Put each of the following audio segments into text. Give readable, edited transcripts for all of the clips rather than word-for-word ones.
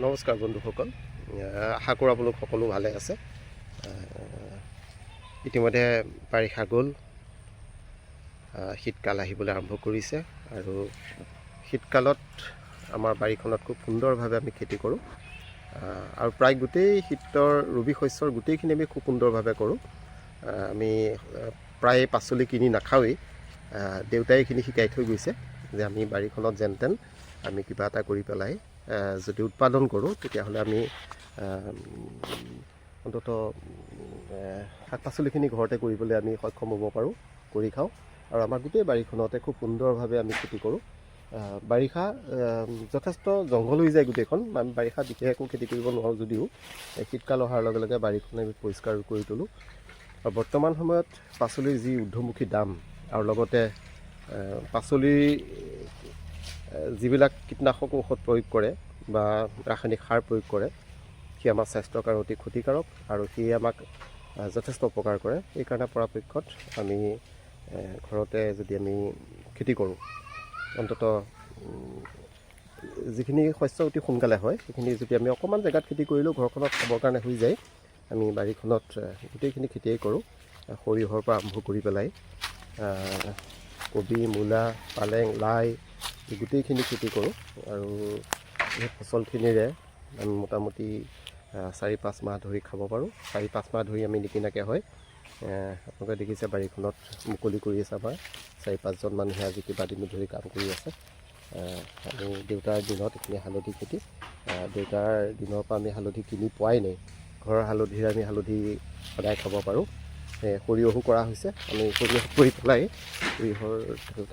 নমস্কাৰ বন্ধুসকল, আশা কৰোঁ আপোনালোক সকলো ভালে আছে। ইতিমধ্যে বাৰিষা গ'ল, শীতকাল আহিবলৈ আৰম্ভ কৰিছে আৰু শীতকালত আমাৰ বাৰীখনত খুব সুন্দৰভাৱে আমি খেতি কৰোঁ আৰু প্ৰায় গোটেই শীতৰ ৰবি শস্যৰ গোটেইখিনি আমি খুব সুন্দৰভাৱে কৰোঁ। আমি প্ৰায় পাচলি কিনি নাখাওঁৱেই। দেউতাই এইখিনি শিকাই থৈ গৈছে যে আমি বাৰীখনত যেন তেন আমি কিবা এটা কৰি পেলাই যদি উৎপাদন কৰোঁ তেতিয়াহ'লে আমি অন্ততঃ শাক পাচলিখিনি ঘৰতে কৰিবলৈ আমি সক্ষম হ'ব পাৰোঁ, কৰি খাওঁ। আৰু আমাৰ গোটেই বাৰীখনতে খুব সুন্দৰভাৱে আমি খেতি কৰোঁ। বাৰিষা যথেষ্ট জংঘল হৈ যায় গোটেইখন। আমি বাৰিষা বিশেষ একো খেতি কৰিব নোৱাৰোঁ যদিও শীতকাল অহাৰ লগে লগে বাৰীখন আমি পৰিষ্কাৰ কৰি তোলোঁ। আৰু বৰ্তমান সময়ত পাচলিৰ যি ঊৰ্ধ্বমুখী দাম আৰু লগতে পাচলিৰ যিবিলাক কীটনাশক ঔষধ প্ৰয়োগ কৰে বা ৰাসায়নিক সাৰ প্ৰয়োগ কৰে, সি আমাৰ স্বাস্থ্যৰ কাৰণে অতি ক্ষতিকাৰক আৰু সি আমাক যথেষ্ট উপকাৰ কৰে। সেইকাৰণে পৰাপক্ষত আমি ঘৰতে যদি আমি খেতি কৰোঁ, অন্ততঃ যিখিনি শস্য অতি সোনকালে হয় সেইখিনি যদি আমি অকণমান জেগাত খেতি কৰিলেও ঘৰখনত খাবৰ কাৰণে হৈ যায়। আমি বাৰীখনত গোটেইখিনি খেতিয়েই কৰোঁ, সৰিয়হৰ পৰা আৰম্ভ কৰি পেলাই কবি, মূলা, পালেং, লাই গোটেইখিনি খেতি কৰোঁ। আৰু এই ফচলখিনিৰে আমি মোটামুটি 4-5 মাহ ধৰি খাব পাৰোঁ। 4-5 মাহ ধৰি আমি নিকিনাকৈ হয়। আপোনালোকে দেখিছে বাৰীখনত মুকলি কৰি আছে আমাৰ 4-5জন মানুহে আজি কিবা দিন ধৰি কাম কৰি আছে। আমি দেউতাৰ দিনত এইখিনি হালধি খেতি, দেউতাৰ দিনৰ পৰা আমি হালধি কিনি পোৱাই নাই। ঘৰৰ হালধিৰে আমি হালধি সদায় খাব পাৰোঁ। সৰিয়হো কৰা হৈছে, আমি সৰিয়হ কৰি পেলাই সৰিয়হৰ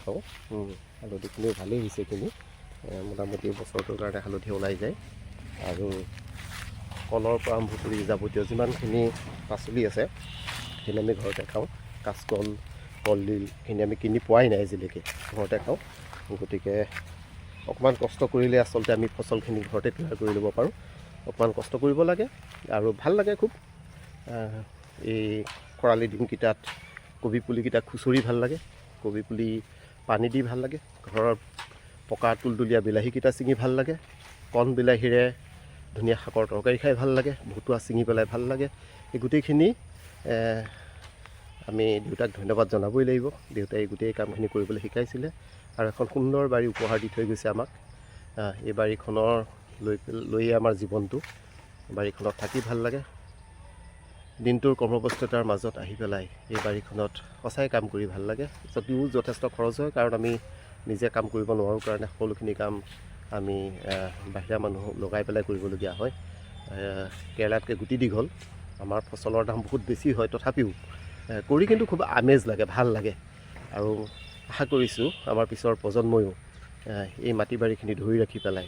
খাওঁ। হালধিখিনিও ভালেই হৈছে, কিনি মোটামুটি বছৰটোৰ কাৰণে হালধি ওলাই যায়। আৰু কলৰ পৰা আৰম্ভ কৰি যাৱতীয় যিমানখিনি পাচলি আছে সেইখিনি আমি ঘৰতে খাওঁ। কাচকল, কলডিল এইখিনি আমি কিনি পোৱাই নাই আজিলৈকে, ঘৰতে খাওঁ। গতিকে অকণমান কষ্ট কৰিলে আচলতে আমি ফচলখিনি ঘৰতে তৈয়াৰ কৰি ল'ব পাৰোঁ। অকণমান কষ্ট কৰিব লাগে আৰু ভাল লাগে খুব। এই খৰালি দিনকেইটাত কবি পুলিকেইটা খুচৰি ভাল লাগে, কবি পুলি পানী দি ভাল লাগে, ঘৰৰ পকা তুলতুলীয়া বিলাহীকেইটা ছিঙি ভাল লাগে, কণ বিলাহীৰে ধুনীয়া শাকৰ তৰকাৰী খাই ভাল লাগে, ভুটুৱা ছিঙি পেলাই ভাল লাগে। এই গোটেইখিনি আমি দেউতাক ধন্যবাদ জনাবই লাগিব। দেউতাই গোটেই কামখিনি কৰিবলৈ শিকাইছিলে আৰু এখন সুন্দৰ বাৰী উপহাৰ দি থৈ গৈছে আমাক। এই বাৰীখনৰ লৈয়ে আমাৰ জীৱনটো। বাৰীখনত থাকি ভাল লাগে। দিনটোৰ কৰ্মব্যস্ততাৰ মাজত আহি পেলাই এই বাৰীখনত সঁচাই কাম কৰি ভাল লাগে। যদিও যথেষ্ট খৰচ হয়, কাৰণ আমি নিজে কাম কৰিব নোৱাৰোঁ কাৰণে সকলোখিনি কাম আমি বাহিৰা মানুহ লগাই পেলাই কৰিবলগীয়া হয়। কেৰেলাতকৈ গুটি দীঘল, আমাৰ ফচলৰ দাম বহুত বেছি হয়, তথাপিও কৰি কিন্তু খুব আমেজ লাগে, ভাল লাগে। আৰু আশা কৰিছোঁ আমাৰ পিছৰ প্ৰজন্ময়ো এই মাটি বাৰীখিনি ধৰি ৰাখি পেলাই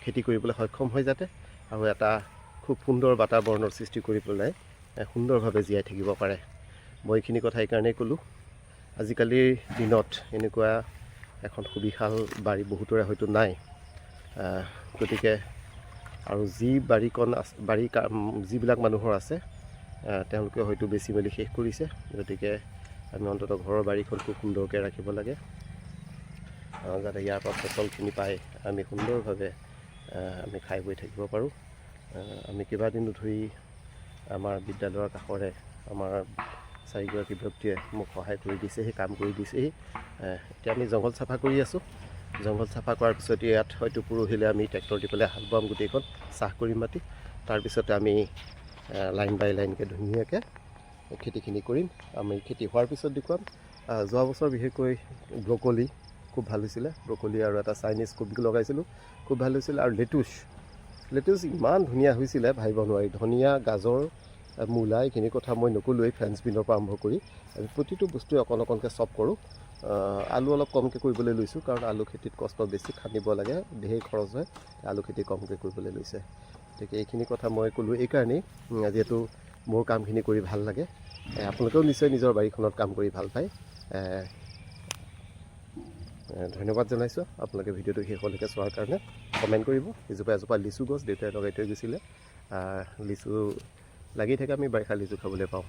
খেতি কৰিবলৈ সক্ষম হয় যাতে, আৰু এটা খুব সুন্দৰ বাতাবৰণৰ সৃষ্টি কৰি পেলাই সুন্দৰভাৱে জীয়াই থাকিব পাৰে। মই এইখিনি কথা এইকাৰণেই ক'লোঁ, আজিকালিৰ দিনত এনেকুৱা এখন সুবিশাল বাৰী বহুতৰে হয়তো নাই। গতিকে আৰু যি বাৰীকণ যিবিলাক মানুহৰ আছে তেওঁলোকে হয়তো বেচি মেলি শেষ কৰিছে। গতিকে আমি অন্ততঃ ঘৰৰ বাৰীখন খুব সুন্দৰকৈ ৰাখিব লাগে, যাতে ইয়াৰ পৰা ফচলখিনি পাই আমি সুন্দৰভাৱে আমি খাই বৈ থাকিব পাৰোঁ। আমি কেইবাদিন ধৰি আমাৰ বিদ্যালয়ৰ কাষৰে আমাৰ 4গৰাকী ব্যক্তিয়ে মোক সহায় কৰি দিছেহি, কাম কৰি দিছেহি। এতিয়া আমি জংঘল চাফা কৰি আছোঁ। জংঘল চাফা কৰাৰ পিছত ইয়াত হয়তো পৰহিলৈ আমি ট্ৰেক্টৰ দি পেলাই হাল বাম, গোটেইখন চাহ কৰিম মাটি। তাৰপিছতে আমি লাইন বাই লাইনকৈ ধুনীয়াকৈ খেতিখিনি কৰিম। আমি খেতি হোৱাৰ পিছত দেখুৱাম। যোৱা বছৰ বিশেষকৈ ব্ৰকলি খুব ভাল হৈছিলে। ব্ৰকলি আৰু এটা চাইনিজ কবি লগাইছিলোঁ, খুব ভাল হৈছিলে। আৰু লেটুচ ইমান ধুনীয়া হৈছিলে, ভাবিব নোৱাৰি। ধনিয়া, গাজৰ, মূলা এইখিনি কথা মই নকলোৱেই। ফ্ৰেঞ্চ বিনৰ পৰা আৰম্ভ কৰি আমি প্ৰতিটো বস্তুৱে অকণ অকণকৈ চপ কৰোঁ। আলু অলপ কমকৈ কৰিবলৈ লৈছোঁ, কাৰণ আলু খেতিত কষ্ট বেছি, খান্দিব লাগে, ধেৰ খৰচ হয়, আলু খেতি কমকৈ কৰিবলৈ লৈছে। গতিকে এইখিনি কথা মই ক'লোঁ এইকাৰণেই, যিহেতু মোৰ কামখিনি কৰি ভাল লাগে, আপোনালোকেও নিশ্চয় নিজৰ বাৰীখনত কাম কৰি ভাল পায়। ধন্যবাদ জনাইছোঁ আপোনালোকে ভিডিঅ'টো শেষলৈকে চোৱাৰ কাৰণে। কমেণ্ট কৰিব। এজোপা লিচু গছ দেউতাই লগাই থৈ গৈছিলে, লিচু লাগি থাকে, আমি বাৰিষা লিচু খাবলৈ পাওঁ।